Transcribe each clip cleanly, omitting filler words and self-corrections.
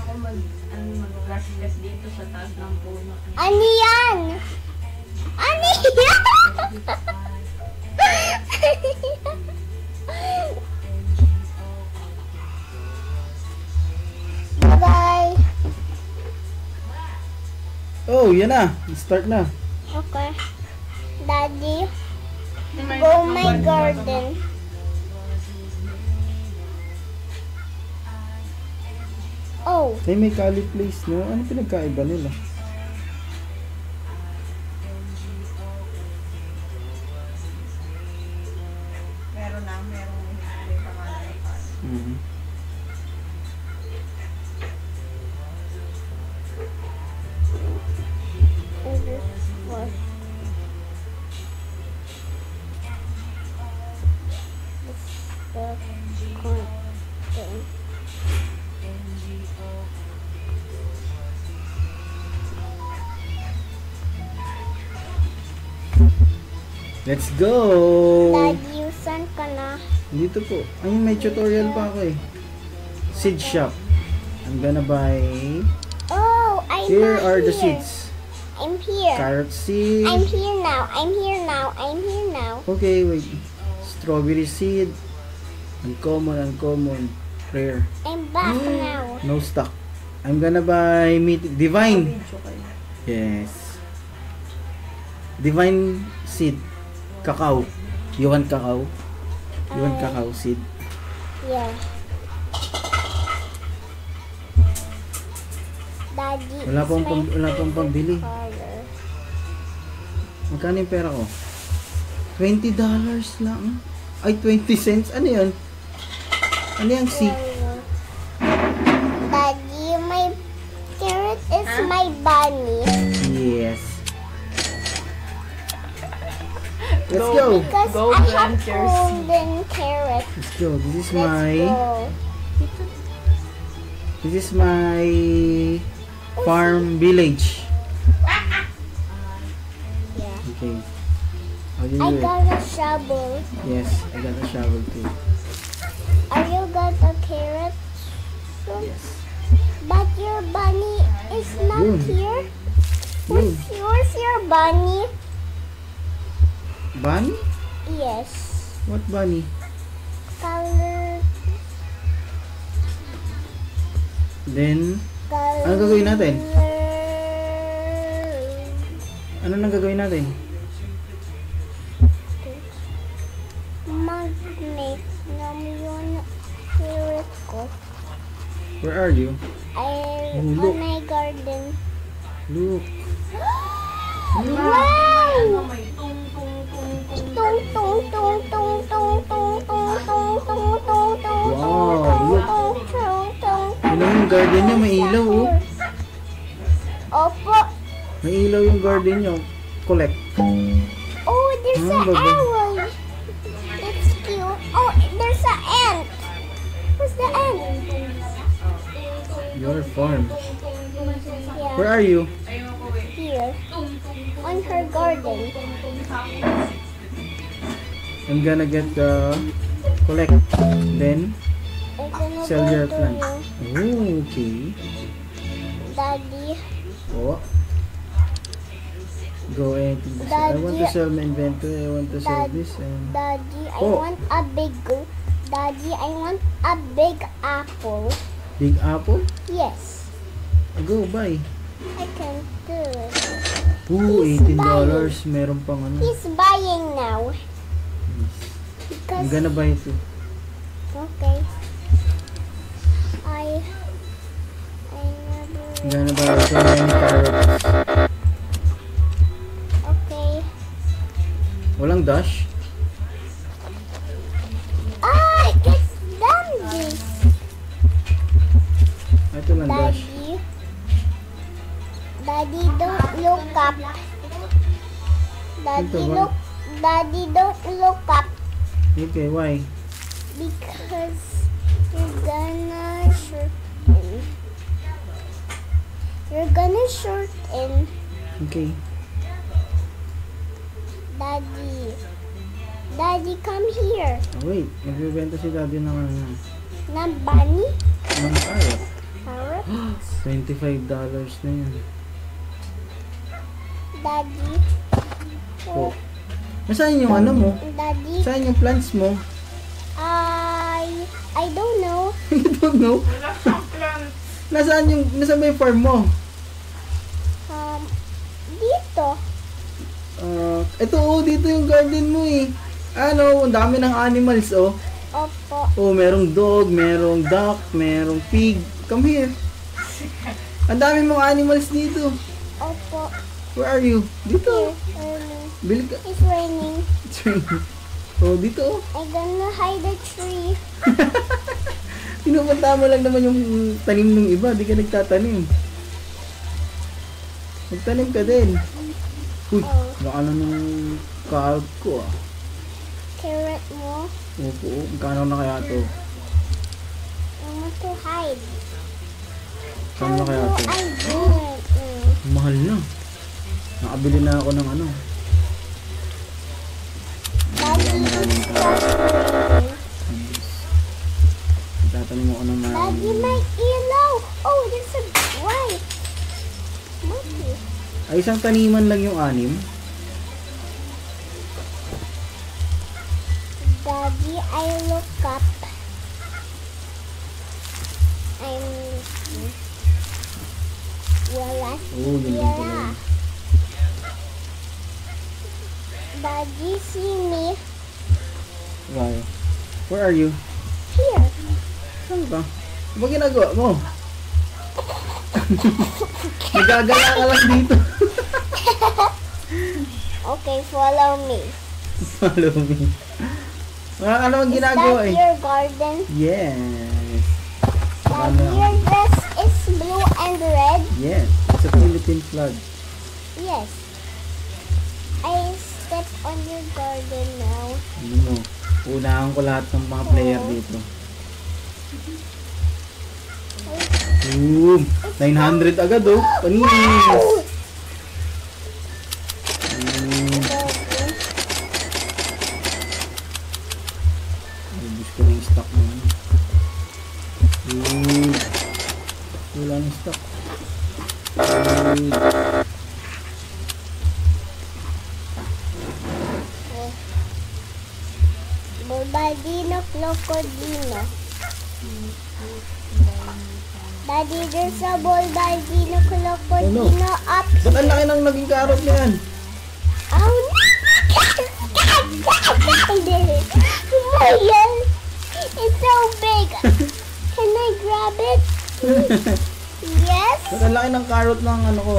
ako mag-gas dito sa taas ng puno. Ano yan? Ano yan? Bye. Oh, yan na. Start na. Okay. Daddy, go my garden. Oh. Ay, may Cali Place, no? Ano pinagkaiba nila? Meron pangalan pa. Let's go! Daddy, saan ka na? Dito po. Ay, may tutorial pa ako eh. Seed shop. I'm gonna buy... Oh, I'm Here not are the here. seeds. I'm here. Carrot seed. I'm here now. I'm here now. I'm here now. Okay, wait. Strawberry seed. Uncommon. Rare. I'm back now. No stock. I'm gonna buy Divine. Yes. Divine seed. Cacao. You want cacao? You want cacao seed? Yeah. Daddy, Wala pang pambili. color. Magkano yung pera ko? $20 lang. Ay, 20 cents. Ano yun? Ano yung seed? Daddy, my carrot is my bunny. Yes. Let's go. Because Go I have plant your seed. golden carrot. Let's go. Let's go. This is my farm village. Yeah. Okay. How do you I do it? got a shovel. Yes, I got a shovel too. Are you got a carrot? Yes. But your bunny is not Yun. here. Yun. Where's your bunny? Bunny? Yes. What bunny? Color. Then, Color. ano gagawin natin? Ano nang gagawin natin? Mag-make namin yung carrot ko. Where are you? On look. my garden. Look. Wow! May tung. Tung tung tung tung tung tung tung tung tung tung tung Wow, look. tung tung tung. Yun lang yung garden niya, may ilaw oh. Opo. May ilaw yung garden niya. Collect. Oh, there's Ah, an bago. owl. That's cute. Oh, there's an ant. Where's the ant? Your farm. Yeah, Where are you? here. On her garden. I'm gonna get the collect. Then, I'm gonna sell go your to plant. you. Oh, okay. Daddy. Oh. Go and I want to Daddy. sell my inventory. I want to sell Dad- this and Daddy, I Oh. want a big. Daddy, I want a big apple. big apple. Yes, Go buy. I can do it. Ooh, He's $18. Meron pang ano. He's buying now. I'm Because gonna buy it too. okay. I never. I'm gonna buy so many carrots. Okay. Walang dash. I just done this. Ito lang dash. Daddy, don't look up. Daddy, Ito ba? look. Daddy, don't look up Okay, why? because you're gonna shorten. You're gonna shorten. Okay. Daddy. Daddy, come here. Oh, wait. Nagbibenta si daddy ng ano. Na bunny? Ng carrot. Carrot. $25 na yan. Daddy. Oh. Nasaan yung ano mo? Daddy. Saan yung plants mo? I don't know. I don't know. Wala siyang plant. Nasaan ba yung farm mo? Dito. Ito dito yung garden mo eh. Ano, ang dami ng animals oh. Opo. Oh, merong dog, merong duck, merong pig. Come here. Ang dami mong animals dito. Opo. Where are you? Dito. Here. Raining. Bili ka. It's raining. It's raining. Oh, dito oh. I'm gonna hide the tree. Pinupunta mo lang naman yung tanim ng iba. Di ka nagtatanim. Magtanim ka din. Uy, baka na ng carrot ko ah. Carrot mo. Opo, magkano na kaya to? I want to hide. Kano na kaya to? I do it? Mahal na. Nakabili na ako ng ano. Daddy is raining. Tatanim ako ng Daddy, my ilaw. Oh, there's a white monkey. Ay, isang taniman lang yung 6. Daddy, I look up. Wala Oh, yun din pala sila. yun. Daddy, see me Why? Where are you? here. Saan ka? Ano ba ginagawa mo? Nagagala ka lang dito. Okay, follow me. Follow me. Ano ang Is ginagawa that eh? your garden? Yes. Daddy, Ano? your dress is blue and red? Yes. It's a Philippine flag. Yes. I step on your garden now. Ano mo? Unahan ko lahat ng mga player dito. Boom! 900 agad oh. Panis! Ubus ko na yung stock mo. Wala na stock. Bulbaldino, crocodilo. Daddy, there's a Bulbaldino, crocodilo Ba't ang laki ng naging carrot na yan? Oh no! Mayan! It's so big! Can I grab it? Yes? Ba't ang laki ng carrot ng ano ko?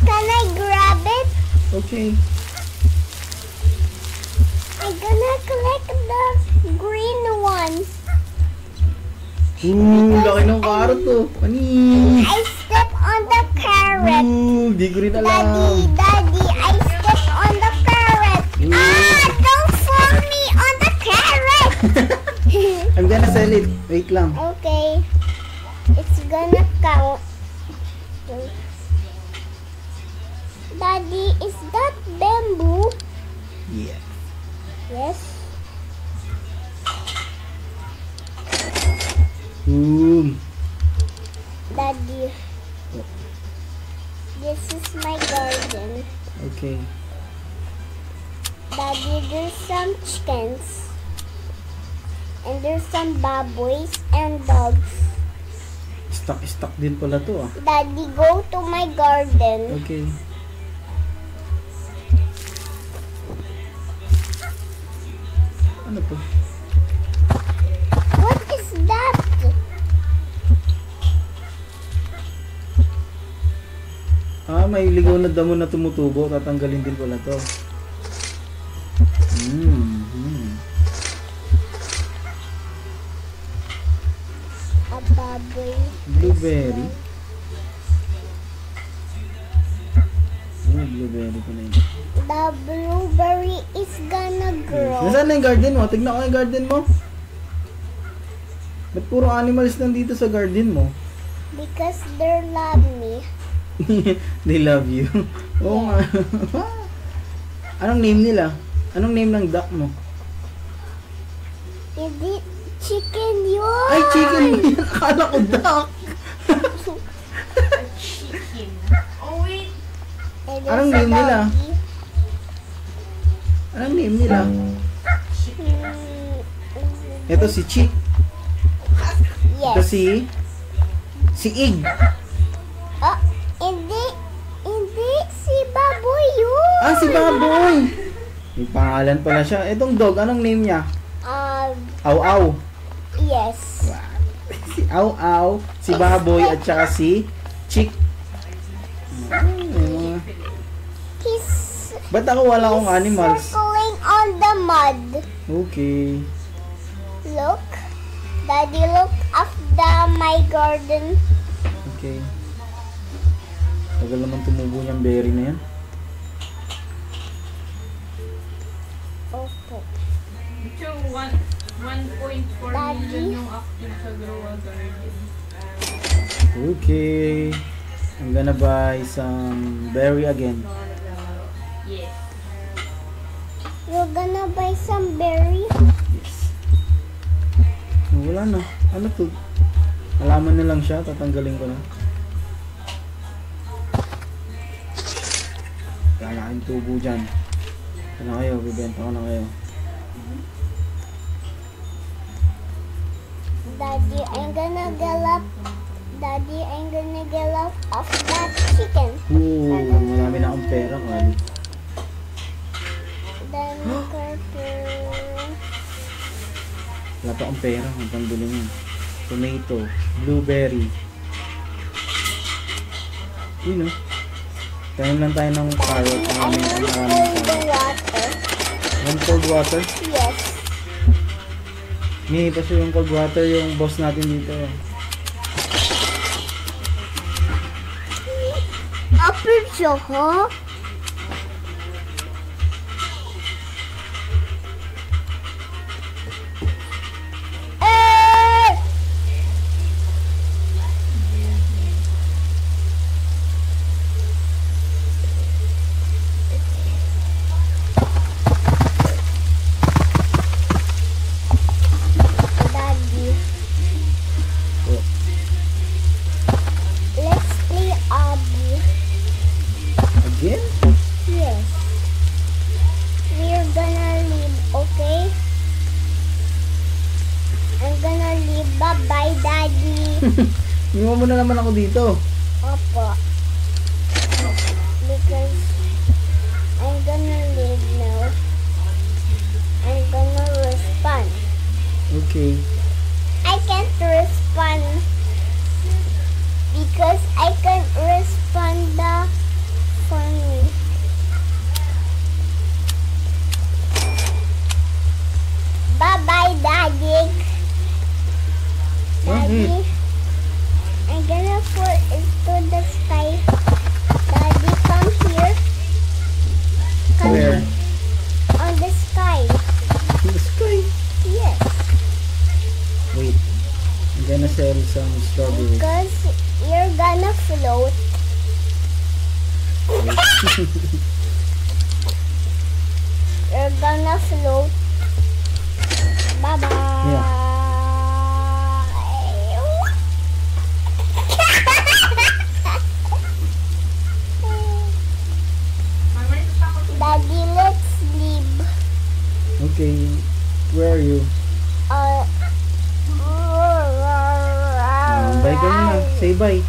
Can I grab it? Okay. I'm gonna collect the green ones. Laki ng carrot oh. Panis! I step on the carrot. Di ko rin alam. Daddy, I step on the carrot. Don't fall me on the carrot. I'm gonna sell it. Wait lang. Okay. It's gonna count. Daddy, is that bamboo? Yeah. Yes. Boom. Daddy, this is my garden. Okay. Daddy, there's some chickens. And there's some baboys and dogs. Stock din pala to ah. Daddy, go to my garden. Okay. Ano to? What is that? May ligaw na damo na tumutubo. Tatanggalin din pala to. A baboy. Blueberry. Blueberry ko na yun. The blueberry is gonna grow. Nasaan na yung garden mo? Tignan ko yung garden mo. Ba't puro animals nandito sa garden mo? Because they love me. They love you. Oo nga. Anong name nila? Anong name ng duck mo? Is it chicken yun? Ay, chicken mo yan. Akala ko duck. Anong name nila? Anong name nila? Ito si Chick. Ito Yes. si Ig. Oh, hindi si baboy yun. Ah, si Baboy. May pangalan pala siya. Itong dog, anong name niya? Aw Aw. Yes. Si Aw Aw, si Baboy, at saka si Chick. He's Ba't ako wala akong animals? circling on the mud. Okay. Look. Daddy, look up my garden. Okay. Tagal naman tumubo niyang berry na yan. Opo. Ito, 1.4 Daddy? million yung active sa Grow a Garden. Okay. I'm gonna buy some berry again. Yes. You're gonna buy some berry? Yes. Wala na. Ano to? Halaman na lang siya. Tatanggalin ko na. Lalaking tubo dyan. Ano kayo? Bibenta ko na kayo. Daddy, I'm gonna get up of that chicken. Oo. Marami na akong pera. Kali. Then Carter. Wala pa akong pera. Ang pambili mo. Tomato. Blueberry. Yun o. Tanim lang tayo ng carrot. I will cold the water. One cold water. Yes. Ni, paso yung cold water yung boss natin dito. Apple siya, ha? Daddy, Oh. let's play Abby. Again? Yes. We're gonna leave, okay? I'm gonna leave. Bye-bye, Daddy. Iwan mo na naman ako dito. Opo. Because I'm gonna leave now. I'm gonna respond. Okay. I can't respond because I can't respond the phone. Bye-bye, Daddy. Daddy, Bakit? I'm gonna put it to the sky. Daddy, come here. Come Where? here. On the sky. In the sky. Yes. Wait. I'm gonna sell some strawberries. Because you're gonna float. You're gonna float. Bye-bye. Daddy, let's leave. Okay. Where are you? Uh, Bye ka muna. Say bye.